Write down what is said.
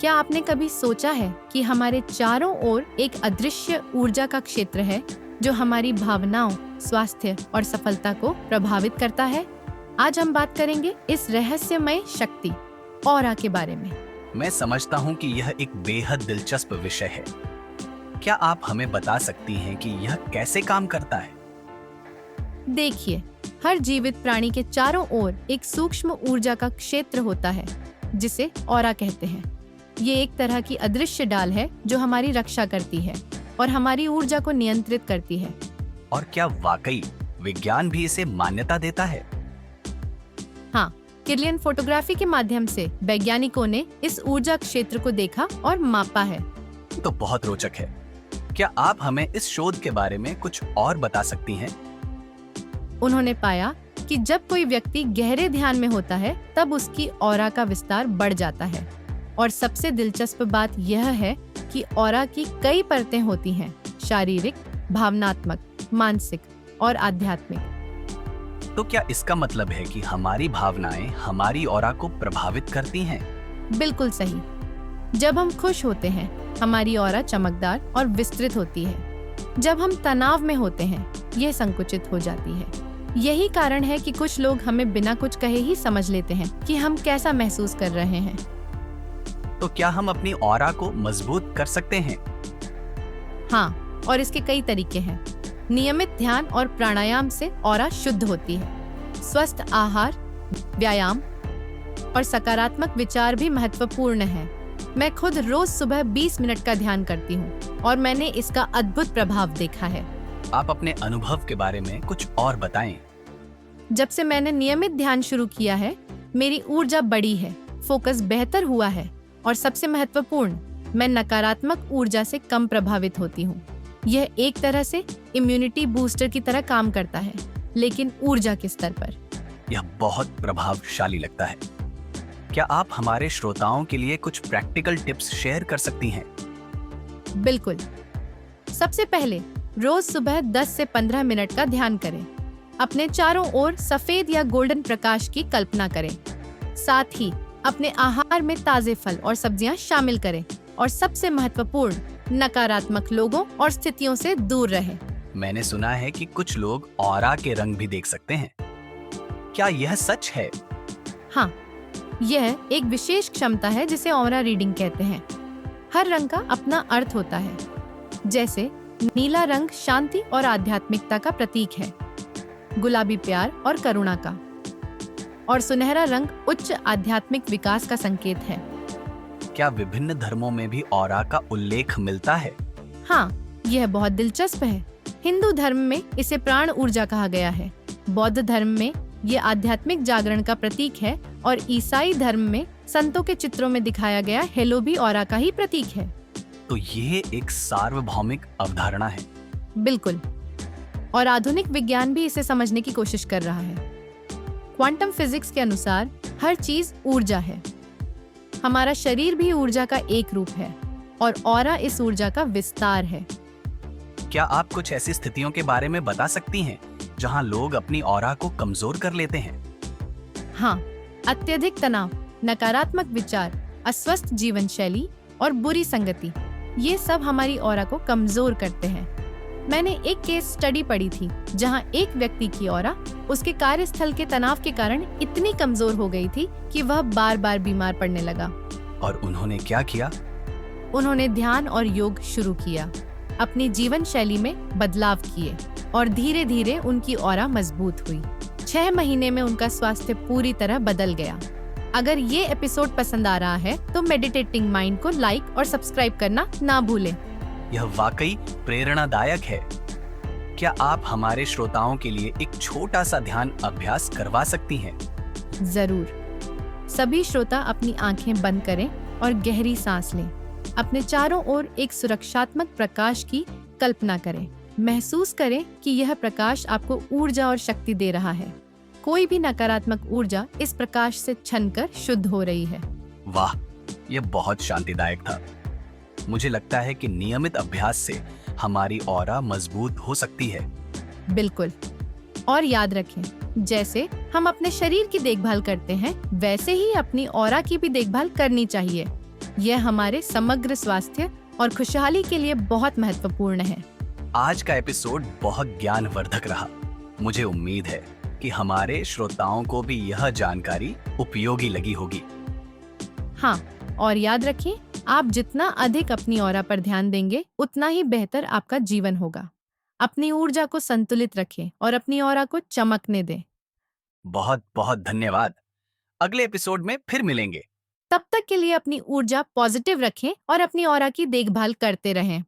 क्या आपने कभी सोचा है कि हमारे चारों ओर एक अदृश्य ऊर्जा का क्षेत्र है जो हमारी भावनाओं, स्वास्थ्य और सफलता को प्रभावित करता है? आज हम बात करेंगे इस रहस्यमय शक्ति ऑरा के बारे में। मैं समझता हूँ कि यह एक बेहद दिलचस्प विषय है। क्या आप हमें बता सकती हैं कि यह कैसे काम करता है? देखिए, हर जीवित प्राणी के चारों ओर एक सूक्ष्म ऊर्जा का क्षेत्र होता है जिसे ऑरा कहते हैं। ये एक तरह की अदृश्य डाल है जो हमारी रक्षा करती है और हमारी ऊर्जा को नियंत्रित करती है। और क्या वाकई विज्ञान भी इसे मान्यता देता है? हाँ, किरलियन फोटोग्राफी के माध्यम से वैज्ञानिकों ने इस ऊर्जा क्षेत्र को देखा और मापा है। तो बहुत रोचक है। क्या आप हमें इस शोध के बारे में कुछ और बता सकती हैं? उन्होंने पाया कि जब कोई व्यक्ति गहरे ध्यान में होता है तब उसकी ऑरा का विस्तार बढ़ जाता है। और सबसे दिलचस्प बात यह है कि ऑरा की कई परतें होती हैं, शारीरिक, भावनात्मक, मानसिक और आध्यात्मिक। तो क्या इसका मतलब है कि हमारी भावनाएं हमारी ऑरा को प्रभावित करती हैं? बिल्कुल सही। जब हम खुश होते हैं, हमारी ऑरा चमकदार और विस्तृत होती है। जब हम तनाव में होते हैं, यह संकुचित हो जाती है। यही कारण है कि कुछ लोग हमें बिना कुछ कहे ही समझ लेते हैं कि हम कैसा महसूस कर रहे हैं। तो क्या हम अपनी ऑरा को मजबूत कर सकते हैं? हाँ, और इसके कई तरीके हैं। नियमित ध्यान और प्राणायाम से ऑरा शुद्ध होती है। स्वस्थ आहार, व्यायाम और सकारात्मक विचार भी महत्वपूर्ण है। मैं खुद रोज सुबह 20 मिनट का ध्यान करती हूँ और मैंने इसका अद्भुत प्रभाव देखा है। आप अपने अनुभव के बारे में कुछ और बताएं। जब से मैंने नियमित ध्यान शुरू किया है, मेरी ऊर्जा बढ़ी है, फोकस बेहतर हुआ है और सबसे महत्वपूर्ण, मैं नकारात्मक ऊर्जा से कम प्रभावित होती हूँ। यह एक तरह से इम्यूनिटी बूस्टर की तरह काम करता है, लेकिन ऊर्जा के स्तर पर। यह बहुत प्रभावशाली लगता है। क्या आप हमारे श्रोताओं के लिए कुछ प्रैक्टिकल टिप्स शेयर कर सकती हैं? बिल्कुल। सबसे पहले, रोज सुबह 10 से 15 मिनट का ध्यान करें। अपने चारों ओर सफेद या गोल्डन प्रकाश की कल्पना करें। साथ ही अपने आहार में ताजे फल और सब्जियां शामिल करें और सबसे महत्वपूर्ण, नकारात्मक लोगों और स्थितियों से दूर रहें। मैंने सुना है कि कुछ लोग ऑरा के रंग भी देख सकते हैं। क्या यह सच है? हाँ, यह एक विशेष क्षमता है जिसे ऑरा रीडिंग कहते हैं। हर रंग का अपना अर्थ होता है। जैसे नीला रंग शांति और आध्यात्मिकता का प्रतीक है, गुलाबी प्यार और करुणा का, और सुनहरा रंग उच्च आध्यात्मिक विकास का संकेत है। क्या विभिन्न धर्मों में भी ऑरा का उल्लेख मिलता है? हाँ, यह बहुत दिलचस्प है। हिंदू धर्म में इसे प्राण ऊर्जा कहा गया है। बौद्ध धर्म में ये आध्यात्मिक जागरण का प्रतीक है और ईसाई धर्म में संतों के चित्रों में दिखाया गया हेलो भी ऑरा का ही प्रतीक है। तो ये एक सार्वभौमिक अवधारणा है। बिल्कुल। और आधुनिक विज्ञान भी इसे समझने की कोशिश कर रहा है। क्वांटम फिजिक्स के अनुसार हर चीज ऊर्जा है। हमारा शरीर भी ऊर्जा का एक रूप है और ऑरा इस ऊर्जा का विस्तार है। क्या आप कुछ ऐसी स्थितियों के बारे में बता सकती हैं जहां लोग अपनी ऑरा को कमजोर कर लेते हैं? हाँ, अत्यधिक तनाव, नकारात्मक विचार, अस्वस्थ जीवन शैली और बुरी संगति, ये सब हमारी ऑरा को कमजोर करते हैं। मैंने एक केस स्टडी पढ़ी थी जहां एक व्यक्ति की ऑरा उसके कार्यस्थल के तनाव के कारण इतनी कमजोर हो गई थी कि वह बार बार बीमार पड़ने लगा। और उन्होंने क्या किया? उन्होंने ध्यान और योग शुरू किया, अपनी जीवन शैली में बदलाव किए और धीरे धीरे उनकी ऑरा मजबूत हुई। 6 महीने में उनका स्वास्थ्य पूरी तरह बदल गया। अगर ये एपिसोड पसंद आ रहा है तो मेडिटेटिंग माइंड को लाइक और सब्सक्राइब करना ना भूलें। यह वाकई प्रेरणादायक है। क्या आप हमारे श्रोताओं के लिए एक छोटा सा ध्यान अभ्यास करवा सकती हैं? जरूर। सभी श्रोता अपनी आंखें बंद करें और गहरी सांस लें। अपने चारों ओर एक सुरक्षात्मक प्रकाश की कल्पना करें। महसूस करें कि यह प्रकाश आपको ऊर्जा और शक्ति दे रहा है। कोई भी नकारात्मक ऊर्जा इस प्रकाश से छनकर शुद्ध हो रही है। वाह, यह बहुत शांतिदायक था। मुझे लगता है कि नियमित अभ्यास से हमारी ऑरा मजबूत हो सकती है। बिल्कुल। और याद रखें, जैसे हम अपने शरीर की देखभाल करते हैं, वैसे ही अपनी ऑरा की भी देखभाल करनी चाहिए। यह हमारे समग्र स्वास्थ्य और खुशहाली के लिए बहुत महत्वपूर्ण है। आज का एपिसोड बहुत ज्ञानवर्धक रहा। मुझे उम्मीद है कि हमारे श्रोताओं को भी यह जानकारी उपयोगी लगी होगी। हाँ, और याद रखें, आप जितना अधिक अपनी ऑरा पर ध्यान देंगे, उतना ही बेहतर आपका जीवन होगा। अपनी ऊर्जा को संतुलित रखें और अपनी ऑरा को चमकने दें। बहुत बहुत धन्यवाद। अगले एपिसोड में फिर मिलेंगे। तब तक के लिए अपनी ऊर्जा पॉजिटिव रखें और अपनी ऑरा की देखभाल करते रहें।